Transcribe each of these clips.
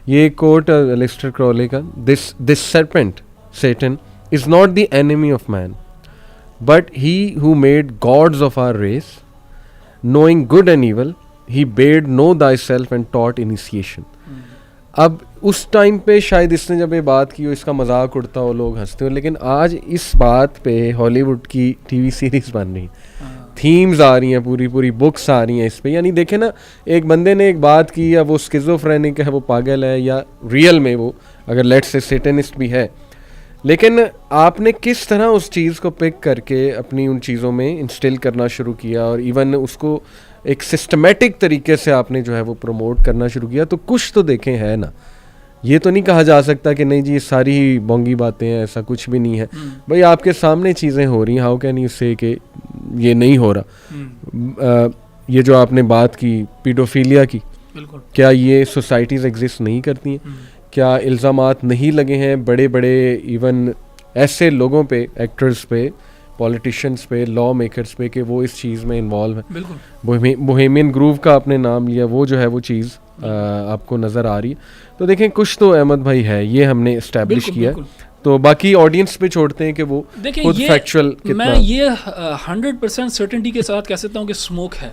یہ کوٹ الیسٹر کرولے کا, دس سرپنٹ Satan is not the enemy of man, but he who made gods of our race, knowing good and evil, he bade know thyself and taught initiation. اب اس time پہ شاید اس نے جب یہ بات کی ہو, اس کا مذاق اڑتا ہو, لوگ ہنستے ہو, لیکن آج اس بات پہ ہالی ووڈ کی ٹی وی سیریز بن رہی, تھیمز آ رہی ہیں, پوری بکس آ رہی ہیں اس پہ. یعنی دیکھیں نا, ایک بندے نے ایک بات کی, یا وہ اسکیزوفرینک ہے, وہ پاگل ہے, یا ریئل میں وہ اگر لیٹس سے سیٹنسٹ بھی ہے, لیکن آپ نے کس طرح اس چیز کو پک کر کے اپنی ان چیزوں میں انسٹل کرنا شروع کیا, اور ایون اس کو ایک سسٹمیٹک طریقے سے آپ نے جو ہے وہ پروموٹ کرنا شروع کیا. تو کچھ تو دیکھیں ہے نا, یہ تو نہیں کہا جا سکتا کہ نہیں جی یہ ساری ہی بونگی باتیں ہیں, ایسا کچھ بھی نہیں ہے. بھائی آپ کے سامنے چیزیں ہو رہی ہیں, ہاؤ کین یو سے کہ یہ نہیں ہو رہا. یہ جو آپ نے بات کی پیڈوفیلیا کی, کیا یہ سوسائٹیز ایگزسٹ نہیں کرتی ہیں؟ کیا الزامات نہیں لگے ہیں بڑے بڑے ایون ایسے لوگوں پہ, ایکٹرز پہ, پولیٹیشینس پہ, لا میکرز پہ, کہ وہ اس چیز میں انوالو ہیں؟ بالکل. بوہیمین گروو کا آپ نے نام لیا, وہ جو ہے وہ چیز آپ کو نظر آ رہی ہے. تو دیکھیں کچھ تو احمد بھائی ہے, یہ ہم نے اسٹیبلش کیا ہے. تو باقی آڈینس پہ چھوڑتے ہیں کہ وہ خود فیکچوئل کتنا. میں یہ 100% سرٹنٹی کے ساتھ کہہ سکتا ہوں کہ اسموک ہے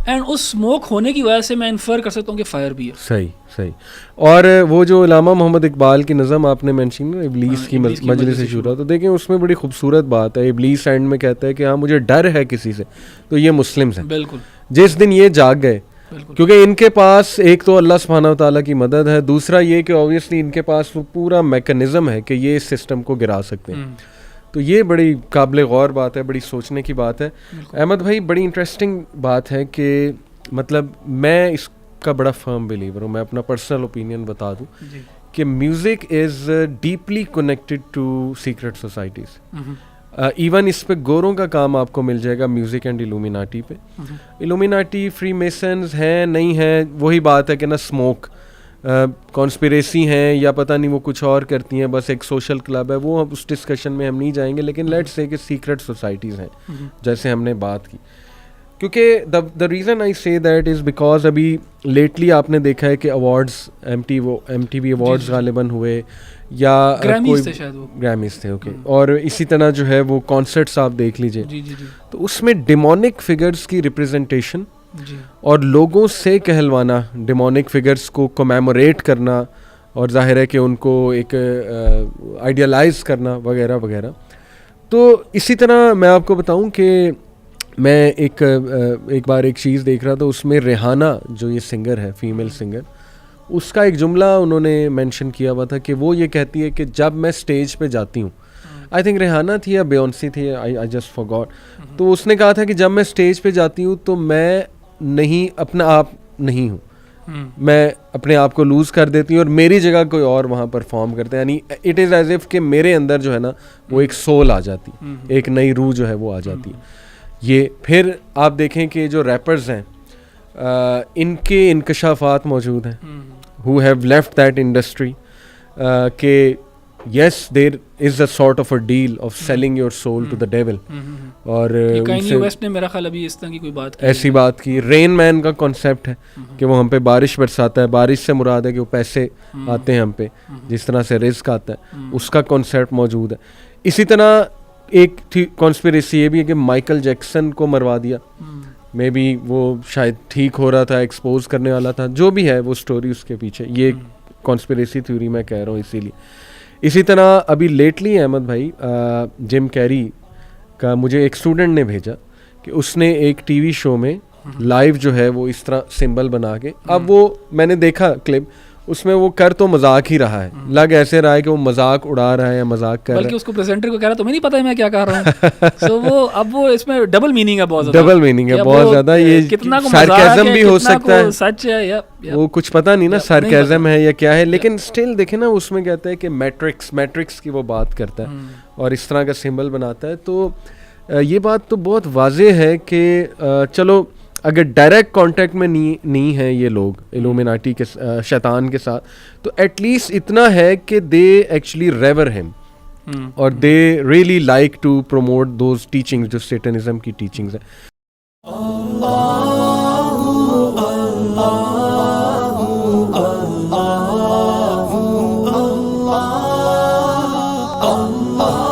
اینڈ اس اسموک ہونے کی وجہ سے میں انفر کر سکتا ہوں کہ فائر بھی ہے. صحیح. اور وہ جو علامہ محمد اقبال کی نظم آپ نے مینشن کی, ابلیس کی مجلس شورا, تو دیکھیں اس میں بڑی خوبصورت بات ہے. ابلیس اینڈ میں کہتا ہے کہ ہاں مجھے ڈر ہے کسی سے, تو یہ مسلمز ہیں. بالکل. جس دن یہ جاگ گئے, کیونکہ ان کے پاس ایک تو اللہ سبحانہ و تعالیٰ کی مدد ہے, دوسرا یہ کہ اوبویسلی ان کے پاس وہ پورا میکانزم ہے کہ یہ اس سسٹم کو گرا سکتے ہیں. تو یہ بڑی قابل غور بات ہے, بڑی سوچنے کی بات ہے. احمد بھائی بڑی انٹرسٹنگ بات ہے کہ مطلب میں اس کا بڑا فرم بلیور ہوں, میں اپنا پرسنل اوپینین بتا دوں کہ music is deeply connected to secret societies. Even اس پہ گوروں کا کام آپ کو مل جائے گا, میوزک اینڈ الومیناٹی پہ. الومیناٹی فری میسنز ہیں نہیں ہیں, وہی بات ہے کہ نا اسموک کانسپریسی ہیں یا پتہ نہیں وہ کچھ اور کرتی ہیں, بس ایک سوشل کلب ہے, وہ اس ڈسکشن میں ہم نہیں جائیں گے. لیکن لیٹس سے کہ سیکرٹ سوسائٹیز ہیں جیسے ہم نے بات کی, کیونکہ دا reason I say that is because ابھی لیٹلی آپ نے دیکھا ہے کہ awards M T V awards غالباً ہوئے, یا گریمیز تھے, اوکے, اور اسی طرح جو ہے وہ کانسرٹس آپ دیکھ لیجئے, تو اس میں ڈیمونک فگرز کی ریپریزنٹیشن اور لوگوں سے کہلوانا, ڈیمونک فگرز کو کومیموریٹ کرنا, اور ظاہر ہے کہ ان کو ایک آئیڈیالائز کرنا وغیرہ وغیرہ. تو اسی طرح میں آپ کو بتاؤں کہ میں ایک بار ایک چیز دیکھ رہا تھا, اس میں ریحانہ جو یہ سنگر ہے, فیمیل سنگر, اس کا ایک جملہ انہوں نے مینشن کیا ہوا تھا کہ وہ یہ کہتی ہے کہ جب میں اسٹیج پہ جاتی ہوں, آئی تھنک ریحانہ تھی یا بیونسی تھی, آئی جسٹ فارگاٹ, تو اس نے کہا تھا کہ جب میں اسٹیج پہ جاتی ہوں تو میں نہیں اپنا آپ نہیں ہوں, میں اپنے آپ کو لوز کر دیتی ہوں اور میری جگہ کوئی اور وہاں پرفارم کرتے ہیں. یعنی اٹ از ایز اف کہ میرے اندر جو ہے نا وہ ایک سول آ جاتی, ایک نئی روح جو ہے وہ آ جاتی. یہ پھر آپ دیکھیں کہ جو ریپرز ہیں ان کے انکشافات موجود ہیں, who have left that industry, کہ yes there is a sort of a deal of selling your soul to the devil. اور کینی ویسٹ نے میرا خیال ابھی اس طرح کی کوئی بات ایسی بات کی. رین مین کا کانسیپٹ ہے کہ وہ ہم پہ بارش برساتا ہے, بارش سے مراد ہے کہ وہ پیسے آتے ہیں ہم پہ, جس طرح سے رزق آتا ہے, اس کا کانسیپٹ موجود ہے. اسی طرح ایک کانسپریسی یہ بھی ہے کہ مائیکل جیکسن کو مروا دیا, مے بی وہ شاید ٹھیک ہو رہا تھا, ایکسپوز کرنے والا تھا, جو بھی ہے وہ اسٹوری اس کے پیچھے, یہ کانسپریسی تھیوری میں کہہ رہا ہوں اسی لیے. اسی طرح ابھی لیٹلی احمد بھائی جم کیری کا مجھے ایک اسٹوڈنٹ نے بھیجا کہ اس نے ایک ٹی وی شو میں لائیو جو ہے وہ اس طرح سمبل بنا کے, اب وہ میں نے دیکھا کلپ, اس میں وہ کر تو مذاق ہی رہا ہے, لگ ایسے رہا ہے کہ وہ مذاق اڑا رہا ہے یا مذاق کر رہا ہے, بلکہ اس کو پریزنٹر کو کہہ رہا تمہیں نہیں پتہ میں کیا کہہ رہا ہوں. سو وہ اب وہ اس میں ڈبل میننگ ہے, بہت زیادہ ڈبل میننگ ہے بہت زیادہ. یہ سارکیزم بھی ہو سکتا ہے, سچ ہے یا وہ کچھ پتہ نہیں نا سارکیزم ہے یا کیا ہے, لیکن اسٹل دیکھیں نا اس میں کہتا ہے کہ میٹرکس کی وہ بات کرتا ہے اور اس طرح کا سمبل بناتا ہے. تو یہ بات تو بہت واضح ہے کہ چلو اگر ڈائریکٹ کانٹیکٹ میں نہیں ہیں یہ لوگ الومیناٹی کے شیطان کے ساتھ, تو ایٹ لیسٹ اتنا ہے کہ دے ایکچولی ریور ہم, اور they really like to promote those teachings جو سیٹنزم کی ٹیچنگز ہیں. اللہ اللہ.